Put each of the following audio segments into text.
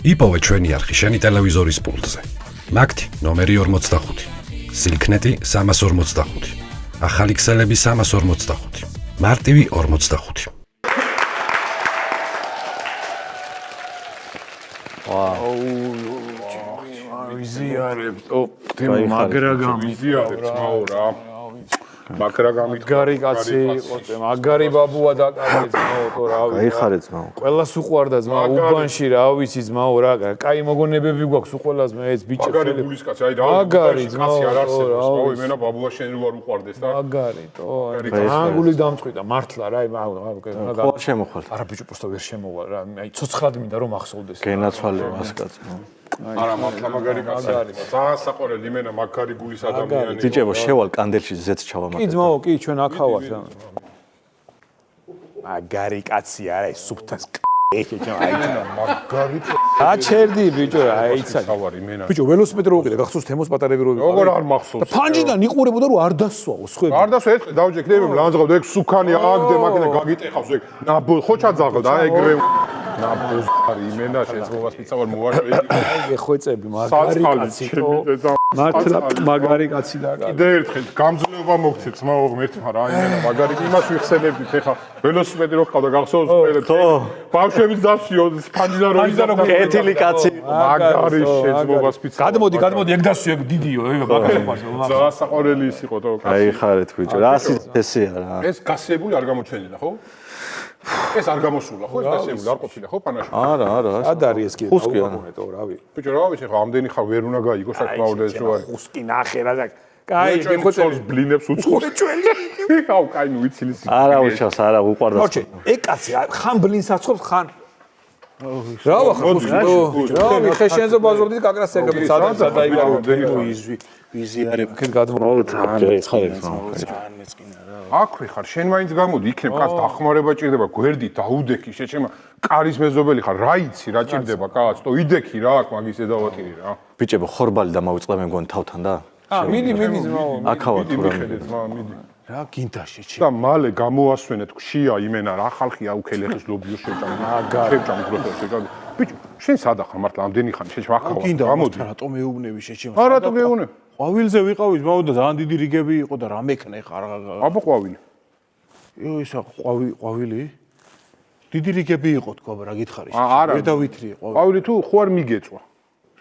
იპოვე ჩვენი არხი შენი ტელევიზორის პულტზე. მაგთი ნომერი 45, სილქნეტი 345, ახალი ქსელები 345, მარტივი 45. მაგრამ მაგარი კაცი იყო, მაგარი ბაბუა დაკარგე ძმაო, რავი. გაიხარე ძმაო. ყველას უყვარდა ძმა, უბანში რა ვიცი ძმაო რა, კაი მოგონებები გვაქვს უყველას მე ეს ბიჭებს. მაგარი გულის კაცი, აი რა. მაგარი ძმაო, არ არსებობს, ძმაო, იმენა ბაბუა შენ რო არ უყვარდეს და. მაგარი, ანგული დამწყვიტა, მართლა რა, ხო შემოხვალ. არა ბიჭო, პროსტა ვერ შემოვალ რა, აი ცოცხლად მინდა რომ ახსოვდეს. გენაცვალე მას კაცო. არა, მართლა მაგარი კაცი. ძალიან საყვარელი იმენა მაგარი გულის ადამიანი. ბიჭებო, შევალ კანდელში ზეც ჩავამატებ. კი ძმაო, კი ჩვენ აქავართ რა. მაგარი კაცი არა, ეს სუფთას ეჭეჭა აი მაგარი აჩერდი ბიჭო რა, აიცა. თავარი მენა. ბიჭო, ველოსიპედი რო ვიყიდე, გახსოვს თემოს პატარები რო ვიყიდე. როგორ არ მახსოვს? ფანჯიდან იყურებოდა რომ არ დასვაო, სხვები. არ დასვა ეს დავჯექ ნები ლანძღავდა ეგ სუქანი აგდე მაგინა გაგიტეხავს ეგ ნაბო ხო ჩაძაღლდა აი ეგრე ნაბოს არის იმენა შეცმობას მიცავარ მოვარდა აი ხვეწები მაგარი კაცი თო მართლა მაგარი კაცი და კიდე ერთხელ გამძლეობა მოგცეთ მაო ღმერთმა რა იმენა მაგარი იმას ვიხსენებდით ეხა ველოსიპედი რო ყავდა გახსოვს ხო ბავშვებიც დასვიო ფანჯიდან რო იზარდა კეთილი კაცი მაგარი შეცმობას მიცავარ გადმოდი ეგ დასვიო ეგ დიდიო ეგ მაგარი ძალიან საყვარელი ის იყო თო გაიხარეთ ბიჭო რა ასეა რა ეს გასებული არ გამოჩენილა ხო ეს არ გამოსულა ხო ეს გასებული არ ყოფილა ხო პანაში არა ად არის ეს კიდე დაუყოვნეთო რავი ბიჭო რა ვიცი ხო ამდენი ხარ ვერ უნდა გაიგო საკმაოდ ეს რო არის ხუსკი ნახე რა და კაი გეხოცებს ბლინებს უცხოს ჩვენი ხავ კაი ნუ ვიცილი არა უჩავს არა უყვარდა მოჩე ეგ კაცი ხან ბლინს აცხობს ხან რა ხუსკი რავი ხე შენზე ბაზრობდი კაკრას ეგები სადაც დაიგარო ვიზი არის მქეთ გადმოვა ძალიან ცხადებს ძალიან მეწყინა რა აქვე ხარ შენ მაინც გამოდი იქნებ კაც დახმარება ჭირდება გვერდი დაუდექი შეჩემა კარის მეზობელი ხარ რა იცი რა ჭირდება კაც თო იდექი რა აქ მაგის ედავატირი რა ბიჭებო ხორბალი დამავიწყდა მე მგონი თავთან და მიდი ძმაო აქავა თუ რა მიდი რა გინდა შეჩი და მალე გამოასვენეთ ქშია იმენა რა ხალხია უქელეხის ლობიო შეჭამ გროთოს ეგ ბიჭო შენ სადა ხარ მართლა ამდენი ხანი შეჩ ვახავა გამოდი რატომ მეუბნები შეჩი არა რატო გეუნე ყვავილზე ვიყავი ძმაო და ძალიან დიდი რიგები იყო და რა მექნე ხარ აბა ყვავილი ისა ყვავილი დიდი რიგები იყო თქო რა გითხარი ვერ დავითრიე ყვავილი თუ ხო არ მიგეწვა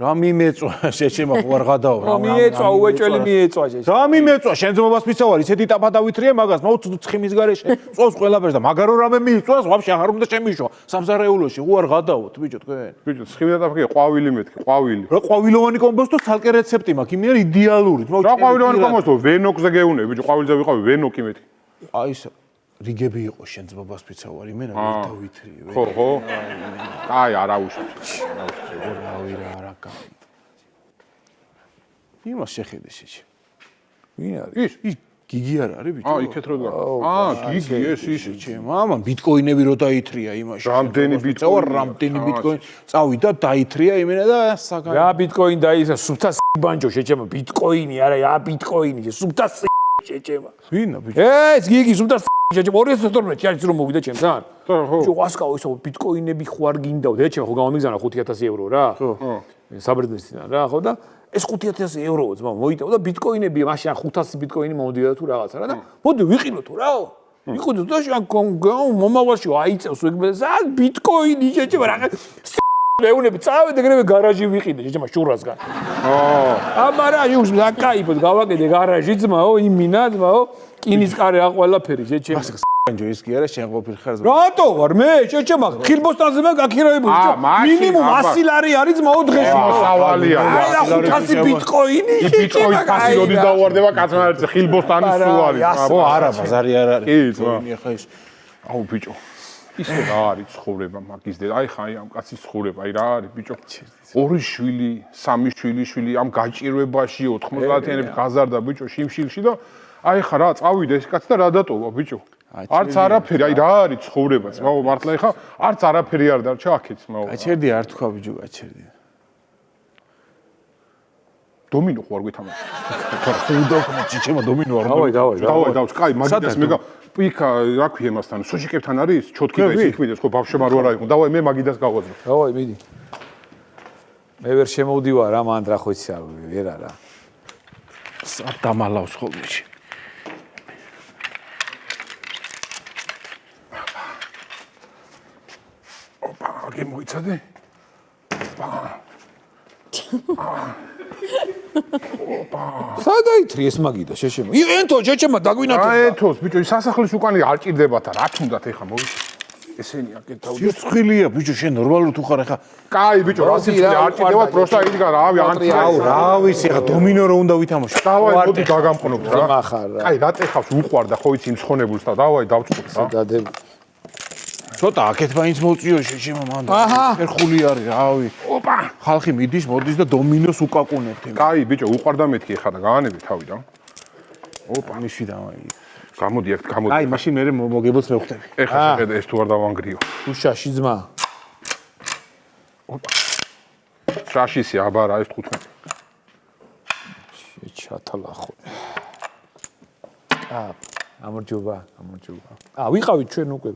რა მიმეწვა შეჩემა ხო არ გადაო რა მიეწვა უეჭველი მიეწვა შეჩე რა მიმეწვა შენ ძმობას მიცავარ ისეთი ტაფა დავითრიე მაგას მოუწ ცხიმის გარეშე წოს ყველაფერს და მაგარო რამე მიიწვას ვაფშე აღარ უნდა შემიშვა სამზარეულოში ხო არ გადაოთ ბიჭო თქვენ ბიჭო ცხიმი და ტაფა ყვავილი მეთქი ყვავილი რა ყვავილოვანი კომბოსტო ცალკე რეცეპტი მაქვს იმენა იდეალური რა ყვავილოვანი კომბოსტო ვენოქზე გეუნე ბიჭო ყვავილზე ვიყავი ვენოკი მეთქი აი ეს რიგები იყო შენ ძმობას მიცავარ იმენა ვერ დავითრიე ხო აი არა უშავს რავი რა არა კაი იმას შეხედე შეჩი ვინ არის ის გიგი არ არის ბიჭო იქეთ რო გიგი ეს ის მამა ბიტკოინები რო დაითრია იმაში რამდენი ბიტკოინი წავიდა დაითრია იმენა და საგან რა ბიტკოინი დაისა სუფთა ბანჯო შეჩემა ბიტკოინი არა რა ბიტკოინი სუფთა შეჩემა ვინა ბიჭო ეს გიგი სუფთა შეჩემა 2012 არის რომ მოვიდა ჩემთან ხო ვასკაო ისო ბიტკოინები ხო არ გინდაო ეჩემა ხო გამომიგზავნა 5000 евро რა ხო საბერძნეთიდან რა ხო და ეს 5000 ევროა ძმა მოიტაო და ბიტკოინები მაშინ 500 ბიტკოინი მომდიოდა თუ რაღაცა რა და მოდი ვიყინოთ რა ვიყიდოთ და შენ მომავალში აიწევს ეგ ბიტკოინი შეჭება რა ეუნები წავედ ეგრევე გარაჟი ვიყიდე შეჭება შურასგან აბა რა ის აკაიფოთ გავაკეთე გარაჟი ძმაო იმინა ძმაო კინის კარი რა ყველაფერი შეჭება ანჯო ის კი არა შენ ყოფილ ხარ რატო ვარ მე შეჭება ხილბოსტანზე მე გაქირავებული მინიმუმ 100 ლარი არის ძმაო დღეში მოსავალია აი რა 500 ბიტკოინი ბიტკოინი 100 როდის დავარდება კაცმა ერთ ხილბოსტანის სულ არის ხო არა ბაზარი არ არის კი ძმა ხა ის აუ ბიჭო ისე რა არის ცხოვრება მაგის და აი ხა ამ კაცის ცხოვრება აი რა არის ბიჭო ორი შვილი სამი შვილი ამ გაჭირვებაში 90-იანებში გაზარდა ბიჭო შიმშილში და აი ხა რა წავიდა ეს კაცი და რა დატოვა ბიჭო არც არაფერი აი რა არის ცხოვრება ძმაო მართლა ეხა არც არაფერი არ დარჩა აქეთ ძმაო გაჩერდი არ თქვა ბიჭო გაჩერდი დომინო ხო არ გვითამაშ ხო დომინო ჭიჭემა დომინო არ დავай კაი მაგიტას მე პიკა რა ქვია მასთან სუჯიკებთან არის ჩოთკი და ის იქმიდეს ხო ბავშვებმა რო არა იყო დავай მე მაგიდას გავაზრო დავай მიდი მე ვერ შემოვდივარ ამ ანდრა ხო იცი ვერ არა. სად დამალავს ხოლმე. ოპა, აგი მოიცადე? სადაითრი ეს მაგიდა შეშემო. ენტო შეჩემა დაგვინათო. ეთოს ბიჭო, სასახლის უკანი არ ჭირდებათ რა თუნდაც ეხა მოვიცი. ესენი აკეთავ. სიცხილია ბიჭო შენ ნორმალურად თუ ხარ ახლა. კაი ბიჭო, რა სიცხილი არ ჭირდება, პროსტა იდგა რავი ანტრიაუ რა ვიცი ახლა დომინო რო უნდა ვითამაშო. დავაი მოდი გაგამყნობთ რა. მახარ რა. კაი დაწეხავს უყვარდა ხო იცი იმ ხონებულს და დავაი დავწყობ რა. დადებ. ცოტა აქეთ მაინც მოწიო შეშემო მანდ. ერხული არის რავი. ოპა. ხალხი მიდის მოდის და დომინოს უკაკუნებთ. კაი ბიჭო, უყვარდა მეთქი ეხა და გაანები თავიდან. ოპა მისვი დავაი. გამოდი აქ გამოდი. აი მაშინ მე მოგებულს მევხვდები. ეხა შეხედე ეს თუ არ დავანგრიო. უშაში ძმა. შაშისი აბარა ეს 15. შეჩათალახო. ამორჯობა. ვიყავით ჩვენ უკვე.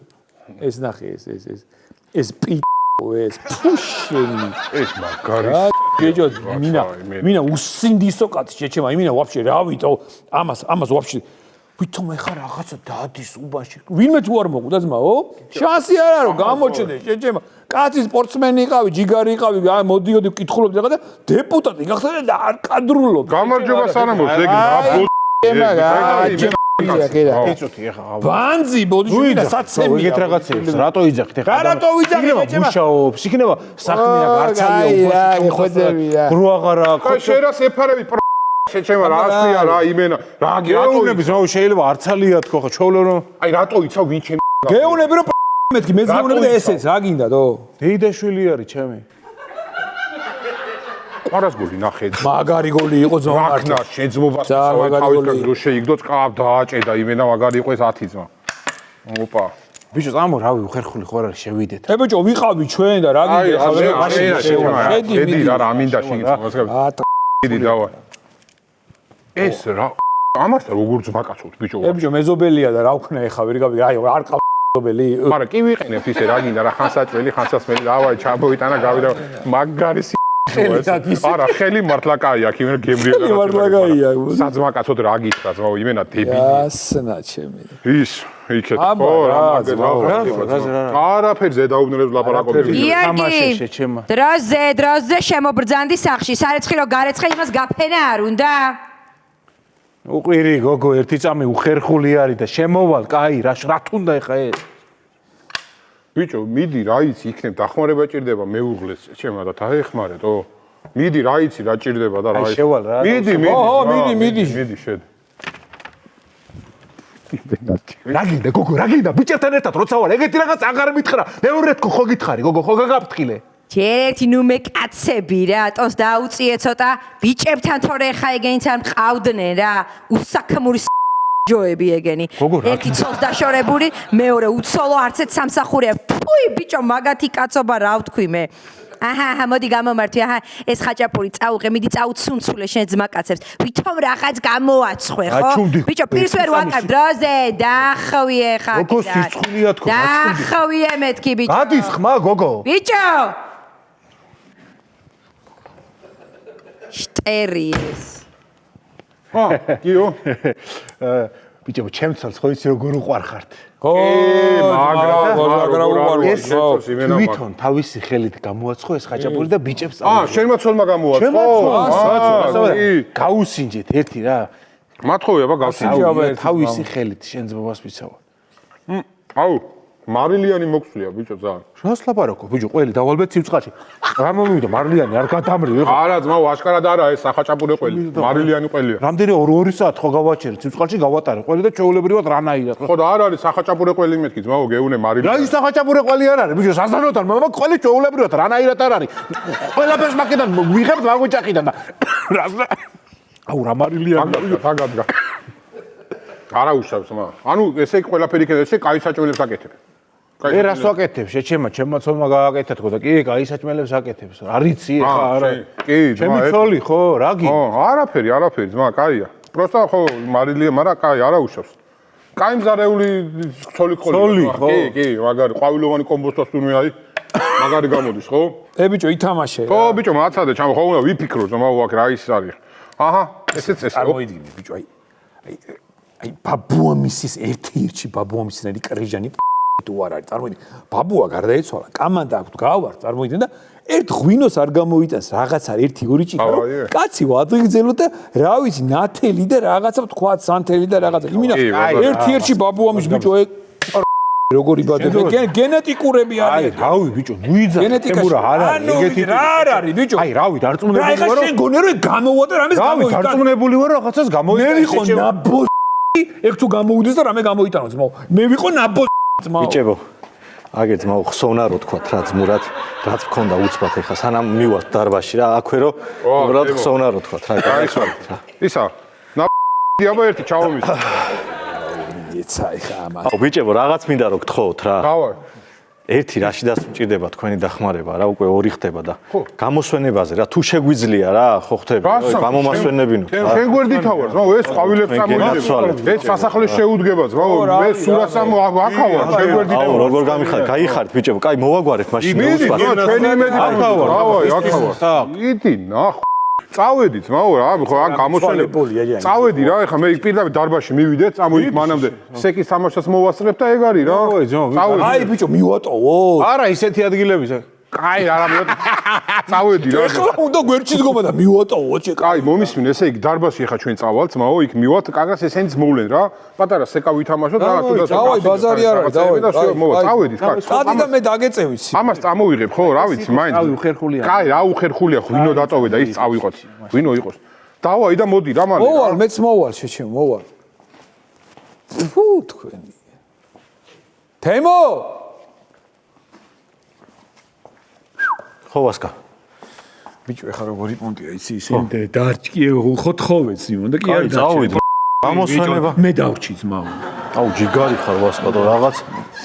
ეს ნახე ეს პიტო ეს ფუშენი ეს მაგარი. ბიჭო მინა უსინდისო კაცი შეჩემა იმინა ვაფშე რა ვიტო ამას ვაფშე ვითომ ეხა რაღაცა დადის უბანში ვინმე თუ არ მოკვდა ძმაო შანსი არ არის რომ გამოჩნდე შეჩემა კაცი სპორტსმენი იყავი ჯიგარი იყავი მოდიოდი ვკითხულობდი რაღაცა დეპუტატი გახსენე და არ კადრულობ გამარჯობა სანამოს ეგ ნაბო ეცოთი ახლა ბანძი ბოდიში და საცემია ეგეთ რაღაცებს რატო იძახით ახლა რატო ვიძახი შეჩემა მუშაობს იქნება საქმეა გარცალია ხვედებია გრო აღარა კაი შერას ეფარები შეჩემა რა ასწია რა იმენა რა გეუნების რა შეიძლება არცალია თქო ხო ჩოლო რომ აი რატო იცავ ვინ ჩემი გეუნები რომ მეთქი მეც გეუნები და ესეც რა გინდა დო დეიდაშვილი არის ჩემი ყარას გული ნახე მაგარი გოლი იყო ძმა მართლა შეძმობას თავის დრო შეიგდო წყაბ დააჭედა იმენა მაგარი იყო ეს 10 ძმა ოპა ბიჭო წამო რავი უხერხული ხო არ არის შევიდეთ ე ბიჭო ვიყავი ჩვენ და რა გინდა შედი რა ამინდა შეგიწევს დიდი დავა ეს რა ამას როგორ ძმაკაცობთ ბიჭო ე ბიჭო მეზობელია და რა ვქნა ეხა ვერ გავიგე აი არ ყავს მეზობელი მაგრამ კი ვიყენებთ ისე რა გინდა რა ხანსაჭველი ხანსასმელი დავაი ჩამოვიტანა გავიდა მაგარი არა ხელი მართლა კაი აქ იმენა გემრიელა მართლა კაია საძმაკაცოდ რა გითხრა ძმაო იმენა დებილი ასნა ჩემი ის იქეთ ხო არაფერზე დაუბნელებს ლაპარაკობდი თამაში შეჩემა დროზე შემობრძანდი სახში სარეცხი რო გარეცხე იმას გაფენა არ უნდა უყვირი გოგო ერთი წამი უხერხული არის და შემოვალ კაი რა თუნდა ეხა ეს ბიჭო მიდი რა იცი იქნებ დახმარება ჭირდება მეუღლეს ჩემა და დაეხმარეთო მიდი რა იცი რა ჭირდება და რა აი შევალ რა მიდი შედ რა გინდა გოგო რა გინდა ბიჭებთან ერთად როცა ვარ ეგეთი რაღაც აღარ მითხრა მეორე თქო ხო გითხარი გოგო ხო გაგაფრთხილე ჯერერთი ნუ მე კაცები რა ტოს დაუწიე ცოტა ბიჭებთან თორე ხა ეგენიც არ მყავდნენ რა უსაქმური ჯოები ეგენი ერთი ცოლს დაშორებული მეორე უცოლო არცეთ სამსახურია ფუი ბიჭო მაგათი კაცობა რა ვთქვი მე აჰა მოდი გამომართვი აჰა ეს ხაჭაპური წაუღე მიდი წაუცუნცულე შენ ძმაკაცებს ვითომ რაღაც გამოაცხვე ხო ბიჭო პირს ვერ ვაკარ დროზე დაახვიე ხა გოგო სიცხულია თქო დაახვიე მეთქი ბიჭო გადის ხმა გოგო ბიჭო შტერიეს კიო ბიჭო ჩემცალს ხო იცი როგორ უყარხართ მაგრამ თვითონ თავისი ხელით გამოაცხო ეს ხაჭაპური და ბიჭებს შენმა ცოლმა გამოაცხო გაუსინჯეთ ერთი რა მათხოვია გავსინჯე თავისი ხელით შენ ძმობას ვიცავ აუ მარილიანი მოქსვლია ბიჭო ძალიან რას ლაპარაკობ ბიჭო ყველი დავალბეთ ცივწყალში რა მომივიდა მარილიანი არ გადამრი არა ძმაო აშკარად არა ეს სახაჭაპური ყველი მარილიანი ყველია რამდენი 2 საათ ხო გავაჩერე ცივწყალში გავატარე ყველი და ჩაოლებრივად რანაირად ხო და არ არის სახაჭაპური ყველი მეთქი ძმაო გეუნე მარილიანი რა ის სახაჭაპური ყველი არ არის ბიჭო საზანოდან მამა ყველი ჩაოლებრივად რანაირად არ არის ყველაფერს მაგედან ვიღებთ ვაგოჭახიდან და აუ რა მარილიანი თაგადგა არა უშავს მა ანუ ესე ყველაფერი ქედა ესე კაი საჭმელებს აკეთებ ე რას ვაკეთებ შეჩემა ჩემმა ცოლმა გააკეთა თქო და კი კაი საჭმელებს აკეთებს არიცი ხა არა კი ჩემი ცოლი ხო რა გი ხო არაფერი ძმა კაია პროსტა ხო მარილია მაგრამ კაი არა უშავს კაი მზარეული ცოლი ხო კი მაგარი ყვავილოვანი კომბოსტოს თუნე არის მაგარი გამოდის, ხო? ბიჭო, ითამაშე. ხო, ბიჭო, მაცადე, ჩამ ხო უნდა ვიფიქროთ, რომ აუ აქ რა ის არის. აჰა, ესეც ესეო. წარმოიდგინე, ბიჭო, აი ბაბუა მისის ერთ-ერთი ბაბუა მისნელი კრიჟანი თუ არ არის. წარმოიდგინე, ბაბუა გარდაეცვალა, კამანდა აქვს, გავარ, წარმოიდგინე და ერთ ღვინოს არ გამოიტანს რაღაცა 1-2 ჭიქა, რომ კაცი ვადღიგძელო და რა ვიცი, ნათელი და რაღაცა თქვა სანთელი და რაღაცა. იმინა ერთ-ერთი ბაბუა მის ბიჭო როგორი ბადები, გენეტიკურები არიან. რავი ბიჭო, ნუიძა გენეტიკაში არ არის, ეგეთი რა არ არის ბიჭო? აი რავი, დარწმუნებული რა ვარ, შენ გონე რომ გამოვა და რამეს რავი, გამოიტანო. დარწმუნებული ვარ, რაღაცას მე გამოიტანე. ვიყო ნაბო ეგ თუ გამოვიდეს და რამე გამოიტანო ძმაო. მე ვიყო ნაბო ძმაო. ბიჭებო აგერ ძმაო ხსოვნა რო თქვა რა ძმურად რაც მქონდა უცბად ეხა სანამ მივართ დარბაზში რა აქვე რო უბრალოდ ხსოვნა რო თქვა რა ისა აბა ერთი ჩავომის ეცა ეხა ამა აუ ბიჭებო რაღაც მინდა რო გთხოვოთ რა გავა ერთი რაში დასჭირდება თქვენი დახმარება რა უკვე ორი ხდება და გამოსვენებაზე რა თუ შეგვიძლია რა ხო ხტები გამომასვენებინო შენ გვერდით ავარ ზმაო ეს ყვავილებს წამოიდება ეს სასახლეს შეუდგება ზმაო მე სურათს აქავარ შენ გვერდით აუ როგორ გამიხარეთ გაიხარეთ ბიჭებო კაი მოვაგვარეთ მაშინ მიდი ჩვენი იმედი აქავარ აქავარ იდი ნახ წავედი ძმაო რა ხო ან გამოსვენებ წავედი რა ეხა მე პირდაპირ დარბაზში მივიდე წამოიქ მანამდე სეკის თამაშას მოვასწრებ და ეგ არის რა წავედი აი ბიჭო მივატოვო არა ისეთი ადგილები კაი რა წავედი რა ეხლა უნდა გვერდში დგომა და მივატოვო ჩე კაი მომისმინ ესე იქ დარბაზში ეხა ჩვენ წავალთ ძმაო იქ მივათ კაგას ესენიც მოვლენ რა პატარა სეკა ვითამაშოთ რა თუნდაც დავაი ბაზარი არ არის დავაი წავედით კაი წადი და მე დაგეწევით ამას წამოვიღებ ხო რა ვიცი მაინც რავი უხერხულია კაი რა უხერხულია ღვინო დატოვე და ის წავიყოთ ღვინო იყოს დავაი და მოდი რა მალე მოვალ მეც მოვალ შეჩემ მოვალ ფუ თქვენი თემო ხო ვასკა ბიჭო ეხლა როგორი პონტია იცი ისინი დარჭკი ხოთხოვეც იმონდა კი არ წავედი გამოსვენება მე დავრჩი ძმაო აუ ჯიგარი ხარ ვასკა და რაღაც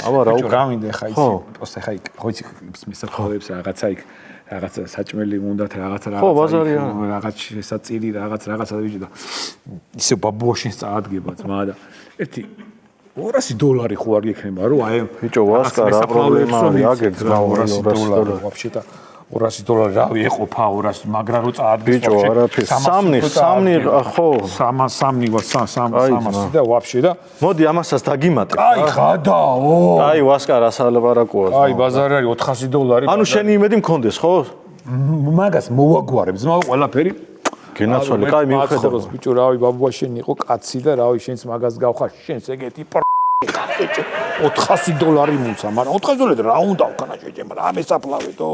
აბა რა ბიჭო გამინდა ეხა იცი პოსტ ეხა იქ ხო იცი მისახოლებს რაღაცა იქ რაღაცა საჭმელი უნდათ რაღაცა ხო ბაზარი რაღაც შესაწირი რაღაცა ბიჭო და ისე ბაბუაშინს წაადგება ძმა და ერთი $200 ხო არ გექნება რომ აი ბიჭო ვასკა რა პრობლემა არის აგერ ძმაო $200 ვაფშეტა $200 რავი ეყოფა 200 მაგრამ რო წაადგეს ბიჭო არაფერ სამნი ხო 300 და ვაფშე და მოდი ამასაც დაგიმატე აი ხადაო აი ვასკა რა სალაბარაკოა აი ბაზარი არის $400 ანუ შენი იმედი მქონდეს ხო მაგას მოვაგვარებ ძმაო ყველაფერი გენაცვალე კაი მივხედავ ბიჭო რავი ბაბუა შენ იყო კაცი და რავი შენს მაგას გავხარ შენს ეგეთი $400 მუცა მაგრამ $400 რა უნდა ვქნა შეჭემა რა მესაფლავედო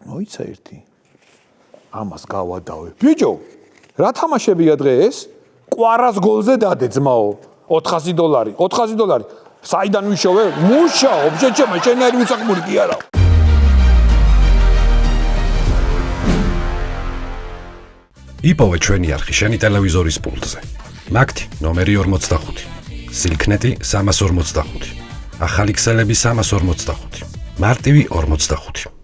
მოიცა ერთი ამას გავადავე ბიჭო რა თამაშებია დღეს კვარას გოლზე დადე ძმაო $400 საიდან ვიშოვე მუშაობ შეჭემა შენ არ ვისაკმური კი არა იპოვე ჩვენი არხი შენი ტელევიზორის პულტზე მაგთი ნომერი 45 სილქნეტი 345 ახალი ქსელები 345 მარტივი 45